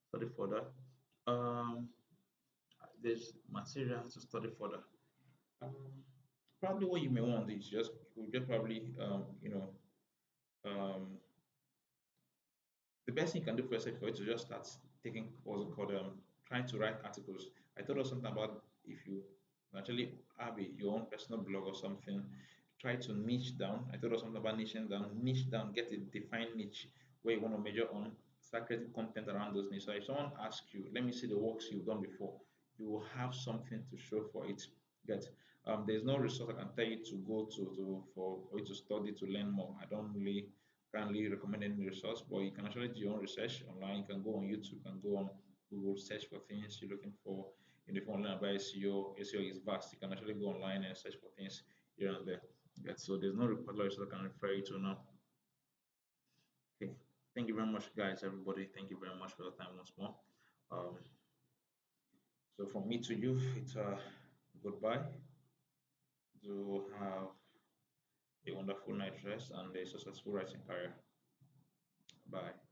study further? Um, there's material to study further. Um, Probably what you may want is just you just probably um, the best thing you can do for yourself for you to just start taking what's it called trying to write articles. I thought of something about if you actually have your own personal blog or something, try to niche down. I thought of something about niche down, get a defined niche where you want to measure on, start creating content around those niche. So if someone asks you, let me see the works you've done before, you will have something to show for it. Get there's no resource I can tell you to go to for you to study to learn more. I don't really currently recommend any resource, but you can actually do your own research online. You can go on YouTube, you can go on Google, search for things you're looking for. And if you want to learn about SEO, SEO is vast. You can actually go online and search for things here and there. Right, so there's no particular resource I can refer you to now. Okay. Thank you very much, guys, everybody. Thank you very much for your time once more. Um, so from me to you, it's goodbye. Do have a wonderful night rest and a successful writing career. Bye.